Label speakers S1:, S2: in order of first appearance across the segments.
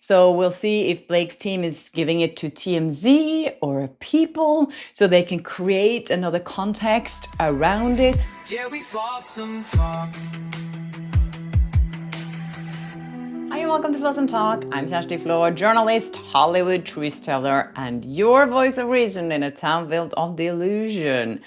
S1: So we'll see if Blake's team is giving it to TMZ or People so they can create another context around it.
S2: Yeah, we've lost some talk.
S1: Hi and welcome to Blossom Talk. I'm Tashti Floor, journalist, Hollywood truth teller, and your voice of reason in a town built on delusion.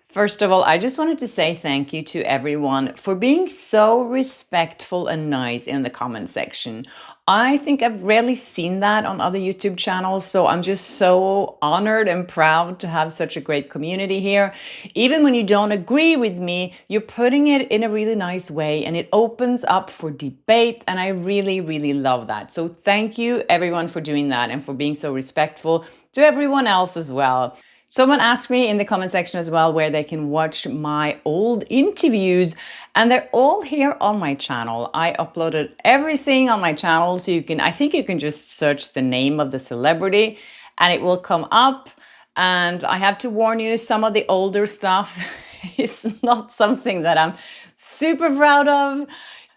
S1: First of all, I just wanted to say thank you to everyone for being so respectful and nice in the comment section. I think I've rarely seen that on other YouTube channels, so I'm just so honored and proud to have such a great community here. Even when you don't agree with me, you're putting it in a really nice way and it opens up for debate, and I really, really love that. So thank you everyone for doing that and for being so respectful to everyone else as well. Someone asked me in the comment section as well where they can watch my old interviews, and they're all here on my channel. I uploaded everything on my channel, so I think you can just search the name of the celebrity and it will come up. And I have to warn you, some of the older stuff is not something that I'm super proud of.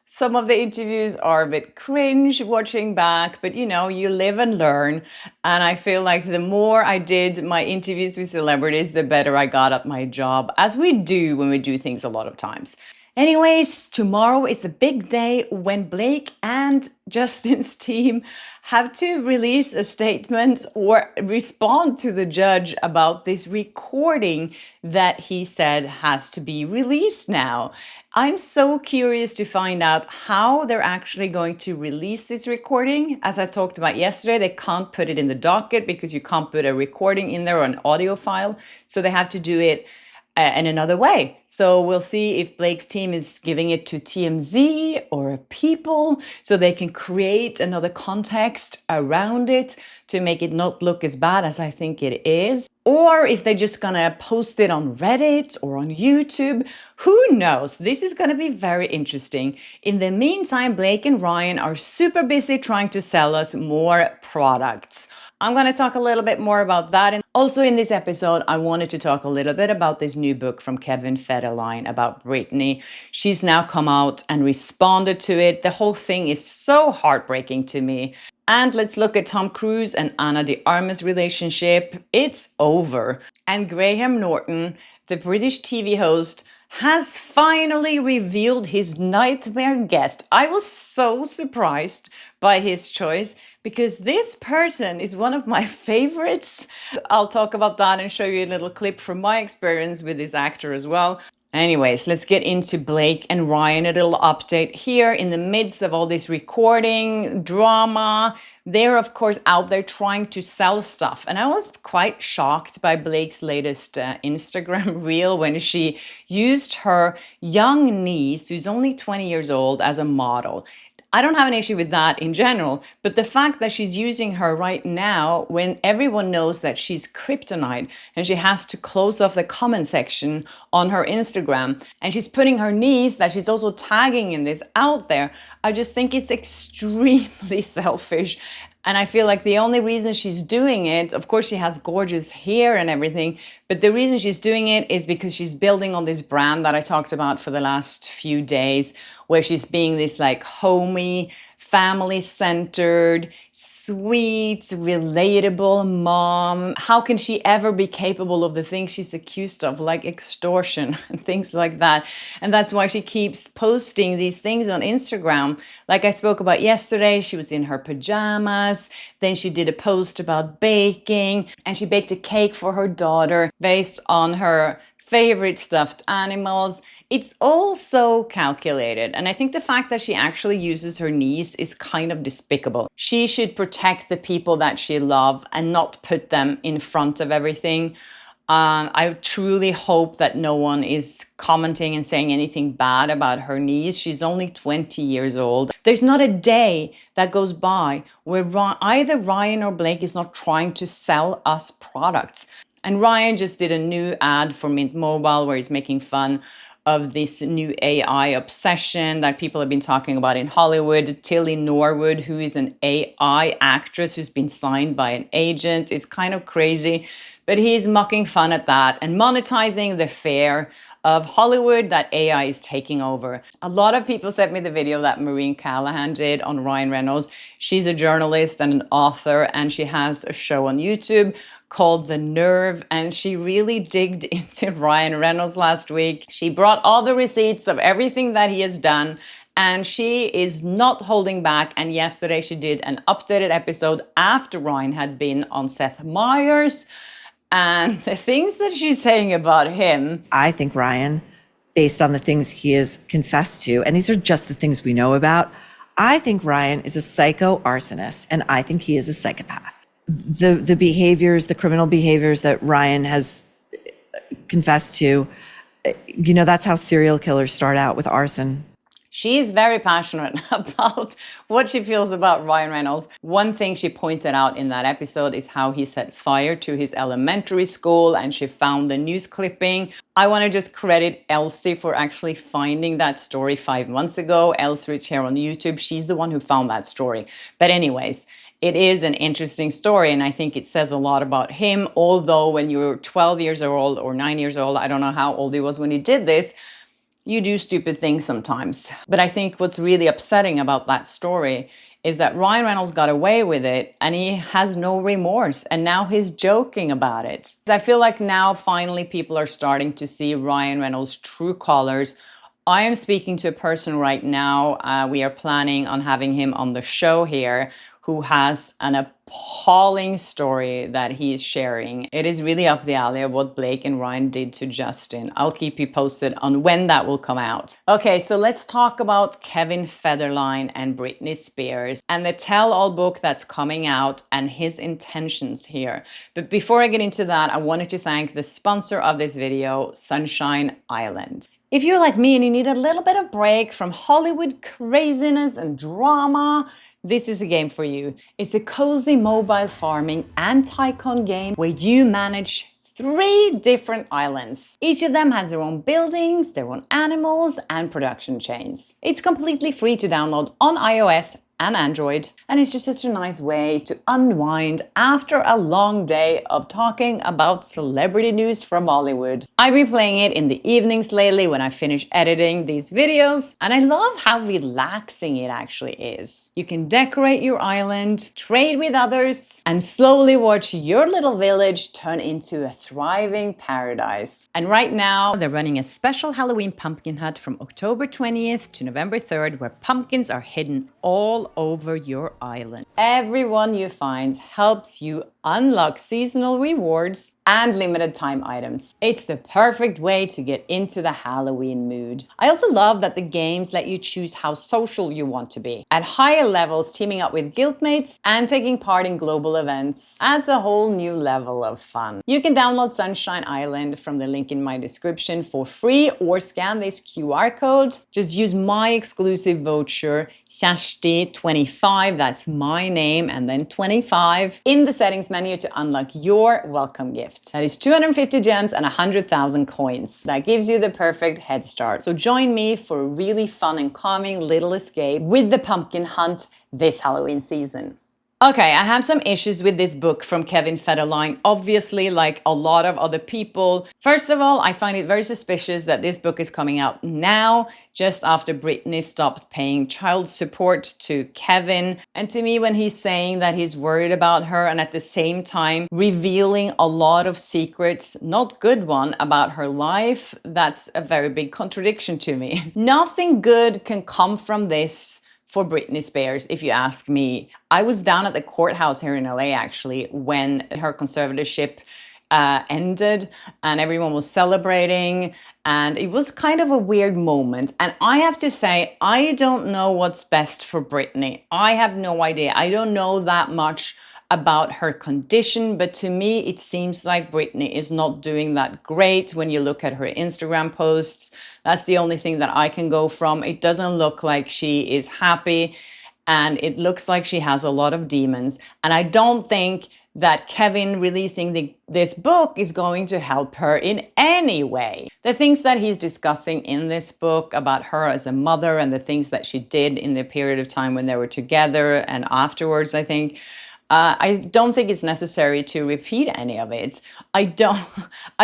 S1: Some of the interviews are a bit cringe watching back, but you live and learn. And I feel like the more I did my interviews with celebrities, the better I got at my job, as we do when we do things a lot of times. Anyways, tomorrow is the big day when Blake and Justin's team have to release a statement or respond to the judge about this recording that he said has to be released now. I'm so curious to find out how they're actually going to release this recording. As I talked about yesterday, they can't put it in the docket because you can't put a recording in there or an audio file. So they have to do it in another way. So we'll see if Blake's team is giving it to TMZ or People so they can create another context around it to make it not look as bad as I think it is. Or if they're just gonna post it on Reddit or on YouTube. Who knows? This is gonna be very interesting. In the meantime, Blake and Ryan are super busy trying to sell us more products. I'm going to talk a little bit more about that. And also in this episode, I wanted to talk a little bit about this new book from Kevin Federline about Britney. She's now come out and responded to it. The whole thing is so heartbreaking to me. And let's look at Tom Cruise and Ana de Armas' relationship. It's over. And Graham Norton, the British TV host, has finally revealed his nightmare guest. I was so surprised by his choice because this person is one of my favorites. I'll talk about that and show you a little clip from my experience with this actor as well. Anyways, let's get into Blake and Ryan, a little update here in the midst of all this recording drama. They're, of course, out there trying to sell stuff. And I was quite shocked by Blake's latest Instagram reel when she used her young niece, who's only 20 years old, as a model. I don't have an issue with that in general, but the fact that she's using her right now when everyone knows that she's kryptonite and she has to close off the comment section on her Instagram, and she's putting her niece that she's also tagging in this out there, I just think it's extremely selfish. And I feel like the only reason she's doing it, of course, she has gorgeous hair and everything, but the reason she's doing it is because she's building on this brand that I talked about for the last few days, where she's being this like homey, family-centered, sweet, relatable mom. How can she ever be capable of the things she's accused of, like extortion and things like that? And that's why she keeps posting these things on Instagram. Like I spoke about yesterday, she was in her pajamas. Then she did a post about baking, and she baked a cake for her daughter based on her favorite stuffed animals. It's all so calculated. And I think the fact that she actually uses her niece is kind of despicable. She should protect the people that she loves and not put them in front of everything. I truly hope that no one is commenting and saying anything bad about her niece. She's only 20 years old. There's not a day that goes by where either Ryan or Blake is not trying to sell us products. And Ryan just did a new ad for Mint Mobile where he's making fun of this new AI obsession that people have been talking about in Hollywood. Tilly Norwood, who is an AI actress who's been signed by an agent, is kind of crazy. But he's mocking fun at that and monetizing the fear of Hollywood that AI is taking over. A lot of people sent me the video that Maureen Callahan did on Ryan Reynolds. She's a journalist and an author, and she has a show on YouTube called The Nerve, and she really digged into Ryan Reynolds last week. She brought all the receipts of everything that he has done, and she is not holding back. And yesterday she did an updated episode after Ryan had been on Seth Meyers. And the things that she's saying about him.
S3: I think Ryan, based on the things he has confessed to, and these are just the things we know about, I think Ryan is a psycho arsonist, and I think he is a psychopath. The behaviors, the criminal behaviors that Ryan has confessed to, that's how serial killers start out, with arson.
S1: She is very passionate about what she feels about Ryan Reynolds. One thing she pointed out in that episode is how he set fire to his elementary school, and she found the news clipping. I want to just credit Elsie for actually finding that story 5 months ago. Elsie Rich here on YouTube, she's the one who found that story. But anyways, it is an interesting story, and I think it says a lot about him. Although when you're 12 years old or 9 years old, I don't know how old he was when he did this, you do stupid things sometimes. But I think what's really upsetting about that story is that Ryan Reynolds got away with it and he has no remorse, and now he's joking about it. I feel like now finally people are starting to see Ryan Reynolds' true colors. I am speaking to a person right now. We are planning on having him on the show here, who has an appalling story that he is sharing. It is really up the alley of what Blake and Ryan did to Justin. I'll keep you posted on when that will come out. Okay, so let's talk about Kevin Federline and Britney Spears and the tell-all book that's coming out and his intentions here. But before I get into that, I wanted to thank the sponsor of this video, Sunshine Island. If you're like me and you need a little bit of break from Hollywood craziness and drama, this is a game for you. It's a cozy mobile farming and tycoon game where you manage 3 different islands. Each of them has their own buildings, their own animals, and production chains. It's completely free to download on iOS and Android, and it's just such a nice way to unwind after a long day of talking about celebrity news from Hollywood. I've been playing it in the evenings lately when I finish editing these videos, and I love how relaxing it actually is. You can decorate your island, trade with others, and slowly watch your little village turn into a thriving paradise. And right now, they're running a special Halloween pumpkin hunt from October 20th to November 3rd, where pumpkins are hidden all over your island. Everyone you find helps you unlock seasonal rewards and limited time items. It's the perfect way to get into the Halloween mood. I also love that the games let you choose how social you want to be. At higher levels, teaming up with guildmates and taking part in global events adds a whole new level of fun. You can download Sunshine Island from the link in my description for free, or scan this QR code. Just use my exclusive voucher, Shashti25, that's my name, and then 25 in the settings menu to unlock your welcome gift. That is 250 gems and 100,000 coins. That gives you the perfect head start. So join me for a really fun and calming little escape with the pumpkin hunt this Halloween season. Okay, I have some issues with this book from Kevin Federline, obviously, like a lot of other people. First of all, I find it very suspicious that this book is coming out now, just after Britney stopped paying child support to Kevin. And to me, when he's saying that he's worried about her and at the same time revealing a lot of secrets, not good one, about her life, that's a very big contradiction to me. Nothing good can come from this for Britney Spears, if you ask me. I was down at the courthouse here in LA actually when her conservatorship ended and everyone was celebrating, and it was kind of a weird moment. And I have to say, I don't know what's best for Britney. I have no idea. I don't know that much about her condition, but to me it seems like Britney is not doing that great when you look at her Instagram posts. That's the only thing that I can go from. It doesn't look like she is happy, and it looks like she has a lot of demons. And I don't think that Kevin releasing this book is going to help her in any way. The things that he's discussing in this book about her as a mother and the things that she did in the period of time when they were together and afterwards, I think, I don't think it's necessary to repeat any of it. I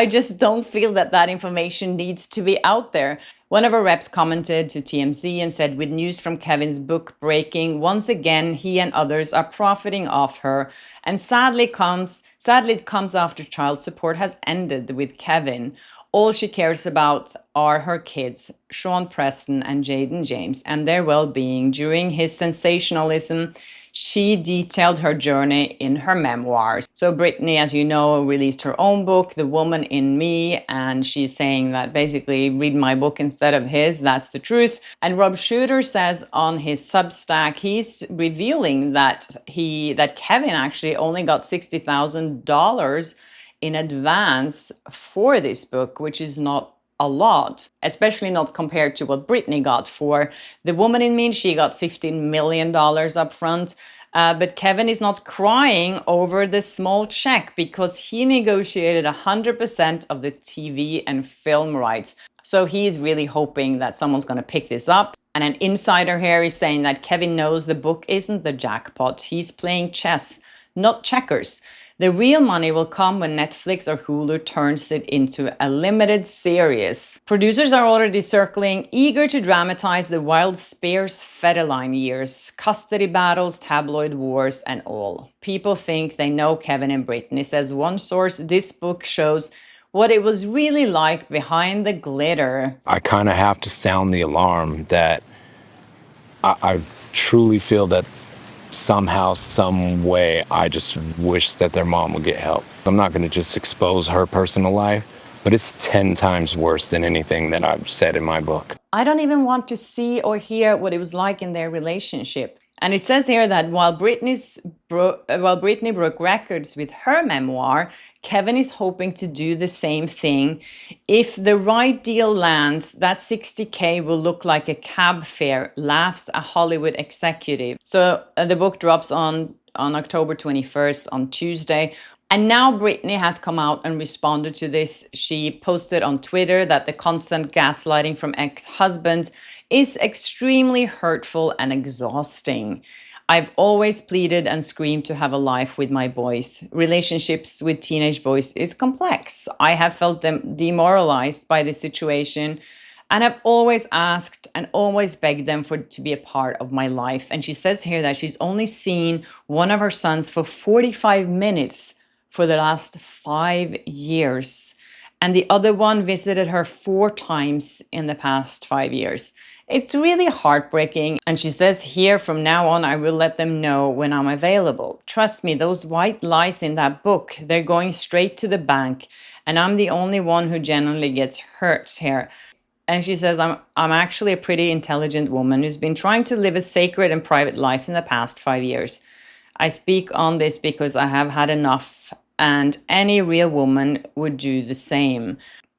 S1: just don't feel that that information needs to be out there. One of our reps commented to TMZ and said, with news from Kevin's book breaking, once again, he and others are profiting off her. And sadly it comes after child support has ended with Kevin. All she cares about are her kids, Sean Preston and Jaden James, and their well-being. During his sensationalism, she detailed her journey in her memoirs. So Britney, as you know, released her own book, The Woman in Me, and she's saying that basically read my book instead of his, that's the truth. And Rob Shooter says on his Substack, he's revealing that Kevin actually only got $60,000 in advance for this book, which is not a lot, especially not compared to what Britney got for The Woman in Me. She got $15 million up front. But Kevin is not crying over the small check because he negotiated 100% of the TV and film rights. So he's really hoping that someone's going to pick this up. And an insider here is saying that Kevin knows the book isn't the jackpot. He's playing chess, not checkers. The real money will come when Netflix or Hulu turns it into a limited series. Producers are already circling, eager to dramatize the wild Spears-Federline years, custody battles, tabloid wars, and all. People think they know Kevin and Britney. Says one source, this book shows what it was really like behind the glitter.
S4: I kind of have to sound the alarm that I truly feel that somehow, some way, I just wish that their mom would get help. I'm not going to just expose her personal life, but it's 10 times worse than anything that I've said in my book.
S1: I don't even want to see or hear what it was like in their relationship. And it says here that while Britney broke records with her memoir, Kevin is hoping to do the same thing. If the right deal lands, that $60K will look like a cab fare, laughs a Hollywood executive. So the book drops on October 21st, on Tuesday. And now Britney has come out and responded to this. She posted on Twitter that the constant gaslighting from ex-husbands is extremely hurtful and exhausting. I've always pleaded and screamed to have a life with my boys. Relationships with teenage boys is complex. I have felt them demoralized by this situation, and I've always asked and always begged them to be a part of my life. And she says here that she's only seen one of her sons for 45 minutes for the last 5 years. And the other one visited her 4 times in the past 5 years. It's really heartbreaking. And she says here, from now on, I will let them know when I'm available. Trust me, those white lies in that book, they're going straight to the bank. And I'm the only one who genuinely gets hurt here. And she says, I'm actually a pretty intelligent woman who's been trying to live a sacred and private life in the past 5 years. I speak on this because I have had enough, and any real woman would do the same.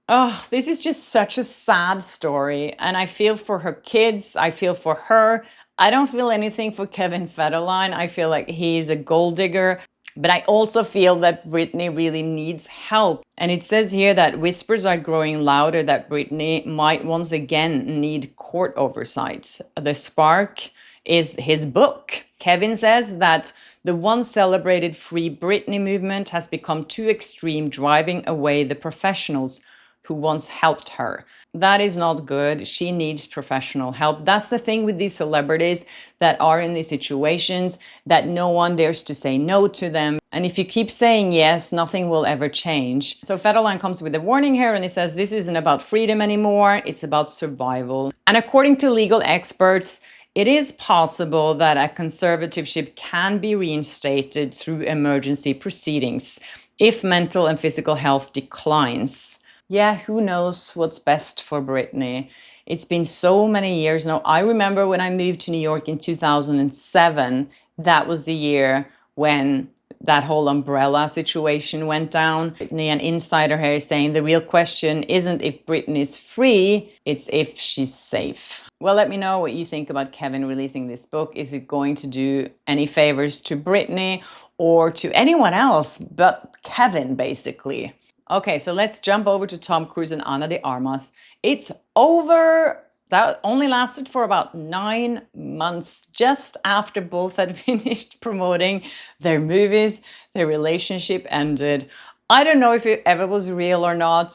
S1: Oh, this is just such a sad story, and I feel for her kids, I feel for her. I don't feel anything for Kevin Federline. I feel like he's a gold digger, but I also feel that Britney really needs help. And it says here that whispers are growing louder that Britney might once again need court oversight. The spark is his book. Kevin says that the once celebrated Free Britney movement has become too extreme, driving away the professionals who once helped her. That is not good. She needs professional help. That's the thing with these celebrities that are in these situations, that no one dares to say no to them. And if you keep saying yes, nothing will ever change. So Federline comes with a warning here, and he says this isn't about freedom anymore, it's about survival. And according to legal experts, it is possible that a conservatorship can be reinstated through emergency proceedings if mental and physical health declines. Yeah, who knows what's best for Britney? It's been so many years now. I remember when I moved to New York in 2007, that was the year when that whole umbrella situation went down. Britney, an insider here, is saying the real question isn't if Britney's free, it's if she's safe. Well, let me know what you think about Kevin releasing this book. Is it going to do any favors to Britney? or to anyone else but Kevin, basically. Okay, so let's jump over to Tom Cruise and Ana de Armas. It's over. That only lasted for about 9 months, just after both had finished promoting their movies. Their relationship ended. I don't know if it ever was real or not.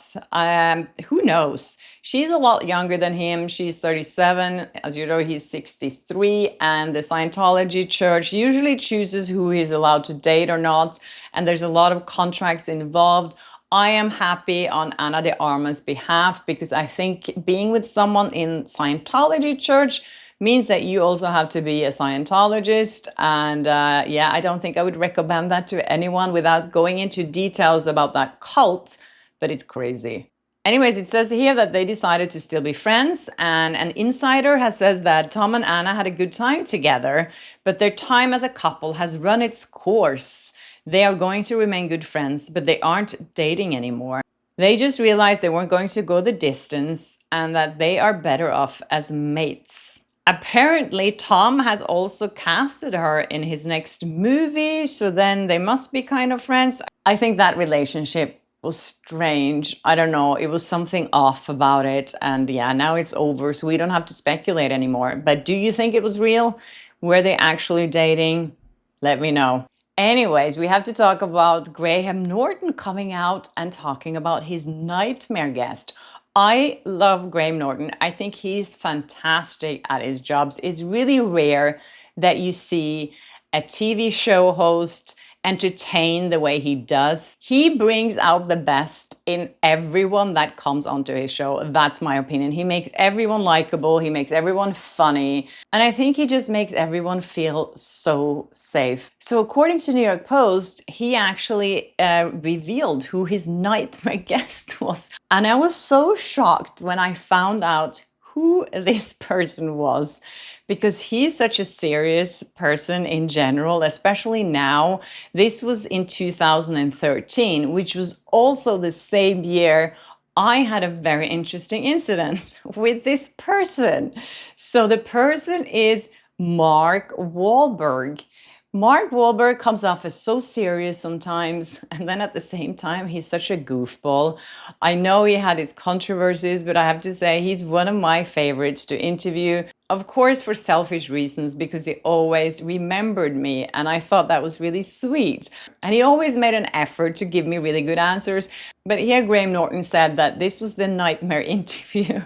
S1: Who knows? She's a lot younger than him. She's 37. As you know, he's 63. And the Scientology church usually chooses who he's allowed to date or not. And there's a lot of contracts involved. I am happy on Ana de Armas' behalf because I think being with someone in Scientology church means that you also have to be a Scientologist. And yeah, I don't think I would recommend that to anyone without going into details about that cult, but it's crazy. Anyways, it says here that they decided to still be friends, and an insider has said that Tom and Anna had a good time together, but their time as a couple has run its course. They are going to remain good friends, but they aren't dating anymore. They just realized they weren't going to go the distance and that they are better off as mates. Apparently, Tom has also casted her in his next movie, so then they must be kind of friends. I think that relationship was strange. I don't know, it was something off about it. And yeah, now it's over, so we don't have to speculate anymore. But do you think it was real? Were they actually dating? Let me know. Anyways, we have to talk about Graham Norton coming out and talking about his nightmare guest. I love Graham Norton. I think he's fantastic at his jobs. It's really rare that you see a TV show host entertain the way he does. He brings out the best in everyone that comes onto his show. That's my opinion. He makes everyone likable. He makes everyone funny. And I think he just makes everyone feel so safe. So according to New York Post, he actually revealed who his nightmare guest was. And I was so shocked when I found out who this person was, because he's such a serious person in general, especially now. This was in 2013, which was also the same year I had a very interesting incident with this person. So the person is Mark Wahlberg. Mark Wahlberg comes off as so serious sometimes, and then at the same time, he's such a goofball. I know he had his controversies, but I have to say he's one of my favorites to interview. Of course, for selfish reasons, because he always remembered me, and I thought that was really sweet. And he always made an effort to give me really good answers. But here Graham Norton said that this was the nightmare interview.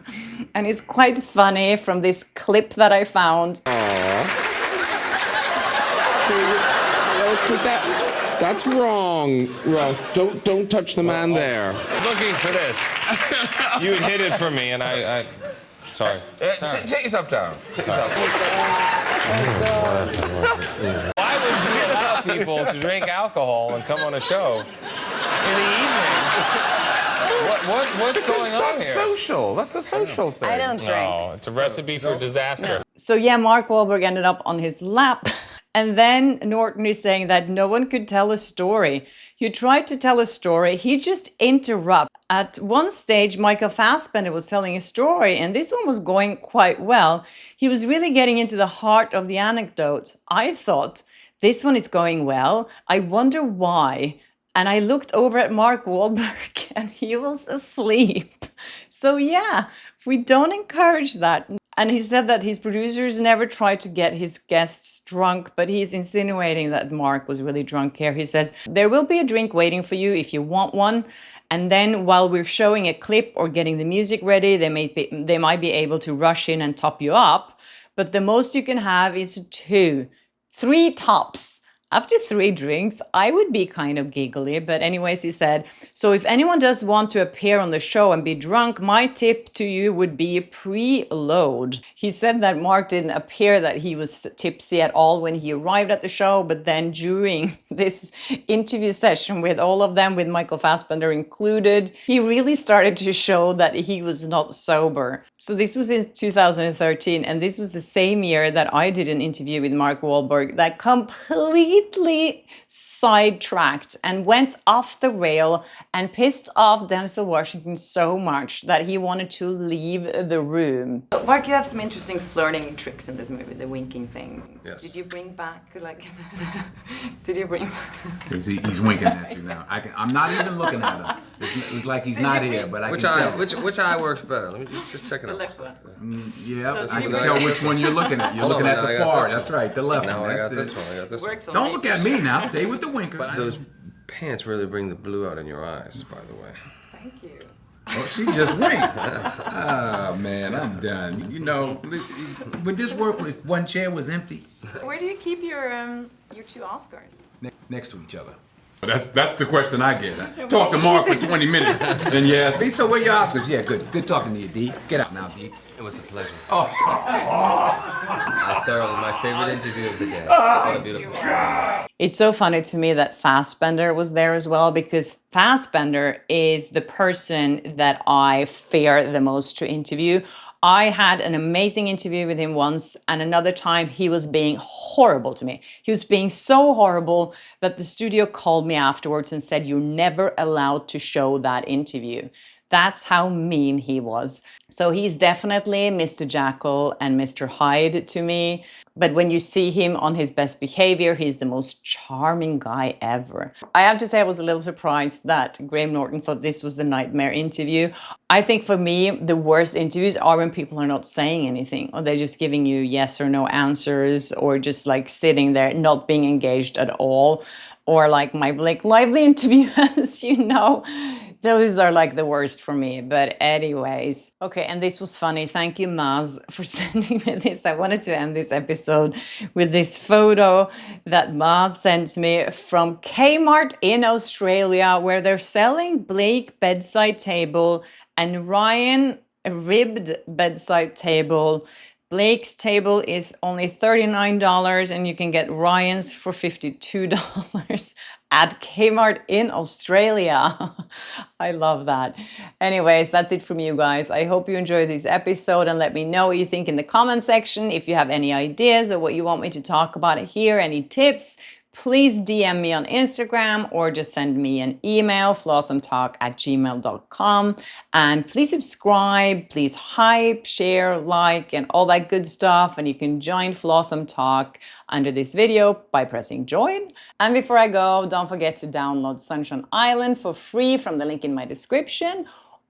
S1: And it's quite funny from this clip that I found.
S5: That's wrong. Well, don't touch the man there.
S4: Looking for this. You had hid it from me, and I sorry.
S6: Take yourself down. Take yourself down.
S4: Why would you allow people to drink alcohol and come on a show in the evening? What's going on
S6: That's
S4: here?
S6: social. That's a social thing.
S7: I don't drink.
S4: No, it's a recipe for disaster.
S1: So yeah, Mark Wahlberg ended up on his lap. And then Norton is saying that no one could tell a story. You tried to tell a story, he just interrupted. At one stage, Michael Fassbender was telling a story, and this one was going quite well. He was really getting into the heart of the anecdote. I thought, this one is going well. I wonder why. And I looked over at Mark Wahlberg, and he was asleep. So yeah, we don't encourage that. And he said that his producers never try to get his guests drunk, but he's insinuating that Mark was really drunk here. He says, there will be a drink waiting for you if you want one. And then while we're showing a clip or getting the music ready, they might be able to rush in and top you up. But the most you can have is 2, 3 tops. After 3 drinks, I would be kind of giggly. But anyways, he said, so if anyone does want to appear on the show and be drunk, my tip to you would be preload. He said that Mark didn't appear that he was tipsy at all when he arrived at the show. But then during this interview session with all of them, with Michael Fassbender included, he really started to show that he was not sober. So this was in 2013. And this was the same year that I did an interview with Mark Wahlberg that completely sidetracked and went off the rail and pissed off Denzel Washington so much that he wanted to leave the room. Mark, you have some interesting flirting tricks in this movie, the winking thing.
S6: Yes.
S1: Did you bring back like Did you bring?
S7: Because he's winking at you now. I'm not even looking at him. It's like he's not here, but I
S6: Which
S7: can
S6: eye?
S7: tell.
S6: Which eye works better? Let me just check it
S1: The
S6: out.
S1: left one.
S7: Yeah,
S1: So
S7: I
S1: you
S7: can
S1: bring-
S7: tell which one you're looking at. You're
S6: Hold
S7: looking
S6: on,
S7: at
S6: now I
S7: the
S6: got
S7: far.
S6: this
S7: That's
S6: one.
S7: right, the left
S6: Now
S7: one.
S6: I got
S7: That's
S6: this
S7: it.
S6: one. I got this
S1: Works
S6: one.
S1: on
S7: Don't look at me now. Stay with the winker.
S6: Those pants really bring the blue out in your eyes, by the way.
S1: Thank you.
S7: Oh, she just winked. Oh, man, I'm done. You know, would this work if one chair was empty?
S1: Where do you keep your two Oscars?
S7: Next to each other. That's the question I get. Talk to Mark for 20 minutes, and you ask me, so where your Oscars? Yeah, good talking to you, D. Get out now, D.
S8: It was a pleasure.
S7: Oh.
S8: My favorite interview of the day. What a beautiful story.
S1: It's so funny to me that Fassbender was there as well, because Fassbender is the person that I fear the most to interview. I had an amazing interview with him once, and another time he was being horrible to me. He was being so horrible that the studio called me afterwards and said, "You're never allowed to show that interview." That's how mean he was. So he's definitely Mr. Jekyll and Mr. Hyde to me. But when you see him on his best behavior, he's the most charming guy ever. I have to say I was a little surprised that Graham Norton thought this was the nightmare interview. I think for me, the worst interviews are when people are not saying anything, or they're just giving you yes or no answers, or just like sitting there not being engaged at all. Or like my Blake Lively interview, as you know. Those are like the worst for me. But anyways. Okay, and this was funny. Thank you, Maz, for sending me this. I wanted to end this episode with this photo that Maz sent me from Kmart in Australia, where they're selling Blake bedside table and Ryan a ribbed bedside table. Blake's table is only $39 and you can get Ryan's for $52 at Kmart in Australia. I love that. Anyways, that's it from you guys. I hope you enjoyed this episode and let me know what you think in the comment section. If you have any ideas or what you want me to talk about here, any tips, please DM me on Instagram or just send me an email, flawsometalk@gmail.com. And please subscribe, please hype, share, like, and all that good stuff. And you can join Flawsome Talk under this video by pressing join. And before I go, don't forget to download Sunshine Island for free from the link in my description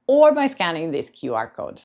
S1: or by scanning this QR code.